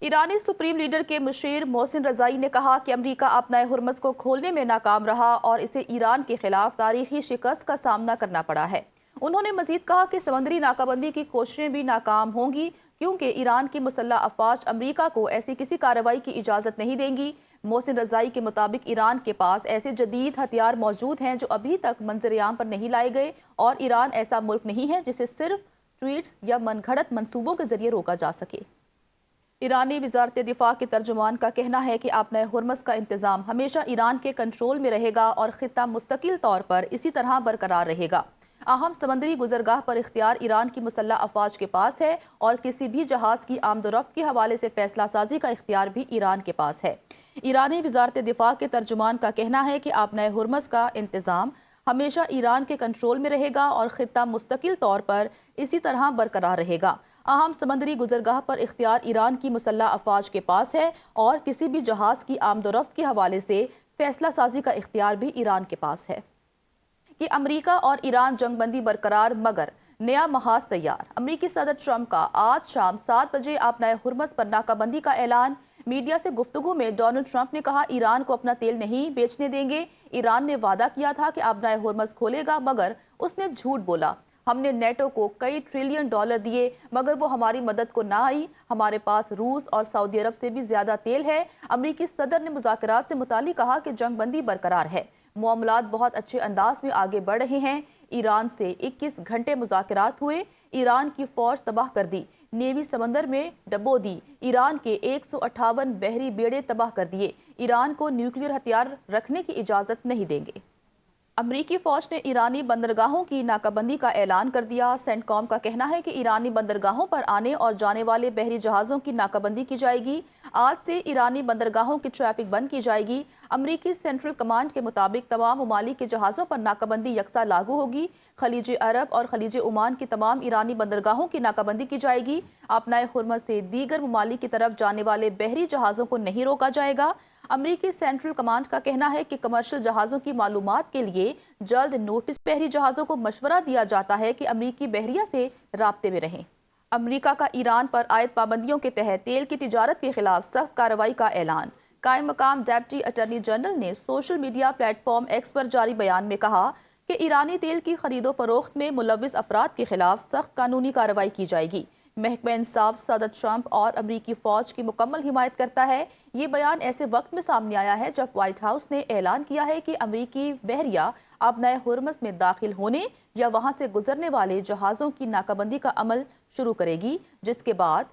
ایرانی supreme leader کے مشیر محسن رضائی نے کہا کہ امریکہ اپنا ہرمز کو کھولنے میں ناکام رہا اور اسے ایران کے خلاف تاریخی شکست کا سامنا کرنا پڑا ہے۔ انہوں نے مزید کہا کہ سمندری ناکہ بندی کی کوششیں بھی ناکام ہوں گی کیونکہ ایران کی مسلح افواج امریکہ کو ایسی کسی کارروائی کی اجازت نہیں دیں گی۔ محسن رضائی کے مطابق ایران کے پاس ایسے جدید ہتھیار موجود ہیں جو ابھی تک منظر عام پر نہیں لائے گئے، اور ایران ایسا ملک نہیں ہے جسے صرف ٹویٹس یا من گھڑت منصوبوں کے ذریعے روکا جا سکے۔ ایرانی وزارت دفاع کے ترجمان کا کہنا ہے کہ آبنائے ہرمز کا انتظام ہمیشہ ایران کے کنٹرول میں رہے گا اور خطہ مستقل طور پر اسی طرح برقرار رہے گا۔ اہم سمندری گزرگاہ پر اختیار ایران کی مسلح افواج کے پاس ہے اور کسی بھی جہاز کی آمد و رفت کے حوالے سے فیصلہ سازی کا اختیار بھی ایران کے پاس ہے۔ ایرانی وزارت دفاع کے ترجمان کا کہنا ہے کہ آبنائے ہرمز کا انتظام ہمیشہ ایران کے کنٹرول میں رہے گا اور خطہ مستقل طور پر اسی طرح برقرار رہے گا۔ اہم سمندری گزرگاہ پر اختیار ایران کی مسلح افواج کے پاس ہے اور کسی بھی جہاز کی آمد و رفت کے حوالے سے فیصلہ سازی کا اختیار بھی ایران کے پاس ہے۔ کہ امریکہ اور ایران جنگ بندی برقرار مگر نیا محاذ تیار۔ امریکی صدر ٹرمپ کا آج شام 7 بجے آبنائے ہرمز پر ناکہ بندی کا اعلان۔ میڈیا سے گفتگو میں ڈونلڈ ٹرمپ نے کہا ایران کو اپنا تیل نہیں بیچنے دیں گے۔ ایران نے وعدہ کیا تھا کہ آبنائے ہرمز کھولے گا مگر اس نے جھوٹ بولا۔ ہم نے نیٹو کو کئی ٹریلین ڈالر دیے مگر وہ ہماری مدد کو نہ آئی۔ ہمارے پاس روس اور سعودی عرب سے بھی زیادہ تیل ہے۔ امریکی صدر نے مذاکرات سے متعلق کہا کہ جنگ بندی برقرار ہے، معاملات بہت اچھے انداز میں آگے بڑھ رہے ہیں۔ ایران سے 21 گھنٹے مذاکرات ہوئے، ایران کی فوج تباہ کر دی، نیوی سمندر میں ڈبو دی، ایران کے 158 بحری بیڑے تباہ کر دیے، ایران کو نیوکلیر ہتھیار رکھنے کی اجازت نہیں دیں گے۔ امریکی فوج نے ایرانی بندرگاہوں کی ناکہ بندی کا اعلان کر دیا۔ سینٹ کام کا کہنا ہے کہ ایرانی بندرگاہوں پر آنے اور جانے والے بحری جہازوں کی ناکہ بندی کی جائے گی۔ آج سے ایرانی بندرگاہوں کی ٹریفک بند کی جائے گی۔ امریکی سینٹرل کمانڈ کے مطابق تمام ممالک کے جہازوں پر ناکہ بندی یکساں لاگو ہوگی۔ خلیج عرب اور خلیج عمان کی تمام ایرانی بندرگاہوں کی ناکہ بندی کی جائے گی۔ آبنائے ہرمز سے دیگر ممالک کی طرف جانے والے بحری جہازوں کو نہیں روکا جائے گا۔ امریکی سینٹرل کمانڈ کا کہنا ہے کہ کمرشل جہازوں کی معلومات کے لیے جلد نوٹس بحری جہازوں کو مشورہ دیا جاتا ہے کہ امریکی بحریہ سے رابطے میں رہیں۔ امریکہ کا ایران پر عائد پابندیوں کے تحت تیل کی تجارت کے خلاف سخت کارروائی کا اعلان۔ قائم مقام ڈپٹی اٹارنی جنرل نے social media platform X پر جاری بیان میں کہا کہ ایرانی تیل کی خرید و فروخت میں ملوث افراد کے خلاف سخت قانونی کارروائی کی جائے گی۔ محکمہ انصاف صدر ٹرمپ اور امریکی فوج کی مکمل حمایت کرتا ہے۔ یہ بیان ایسے وقت میں سامنے آیا ہے جب وائٹ ہاؤس نے اعلان کیا ہے کہ امریکی بحریہ آبنائے ہرمز میں داخل ہونے یا وہاں سے گزرنے والے جہازوں کی ناکہ بندی کا عمل شروع کرے گی، جس کے بعد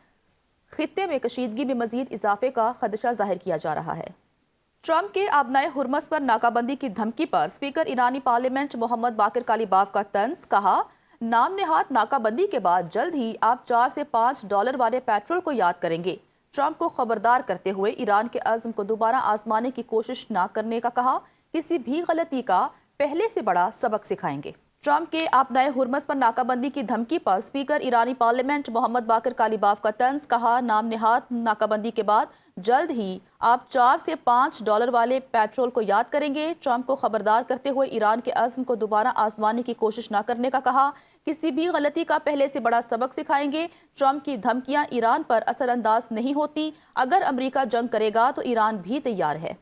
خطے میں کشیدگی میں مزید اضافے کا خدشہ ظاہر کیا جا رہا ہے۔ ٹرمپ کے آبنائے ہرمز پر ناکہ بندی کی دھمکی پر اسپیکر ایرانی پارلیمنٹ محمد باقر کالیباف کا طنز۔ کہا نام نہاد ناکہ بندی کے بعد جلد ہی آپ $4 سے $5 والے پیٹرول کو یاد کریں گے۔ ٹرمپ کو خبردار کرتے ہوئے ایران کے عزم کو دوبارہ آزمانے کی کوشش نہ کرنے کا کہا، کسی بھی غلطی کا پہلے سے بڑا سبق سکھائیں گے۔ ٹرمپ کے آبنائے ہرمز پر ناکہ بندی کی دھمکی پر اسپیکر ایرانی پارلیمنٹ محمد باقر کالیباف کا طنز۔ کہا نام نہاد ناکہ بندی کے بعد جلد ہی آپ $4 سے $5 والے پیٹرول کو یاد کریں گے۔ ٹرمپ کو خبردار کرتے ہوئے ایران کے عزم کو دوبارہ آزمانے کی کوشش نہ کرنے کا کہا، کسی بھی غلطی کا پہلے سے بڑا سبق سکھائیں گے۔ ٹرمپ کی دھمکیاں ایران پر اثر انداز نہیں ہوتی۔ اگر امریکہ جنگ کرے گا تو ایران بھی تیار ہے۔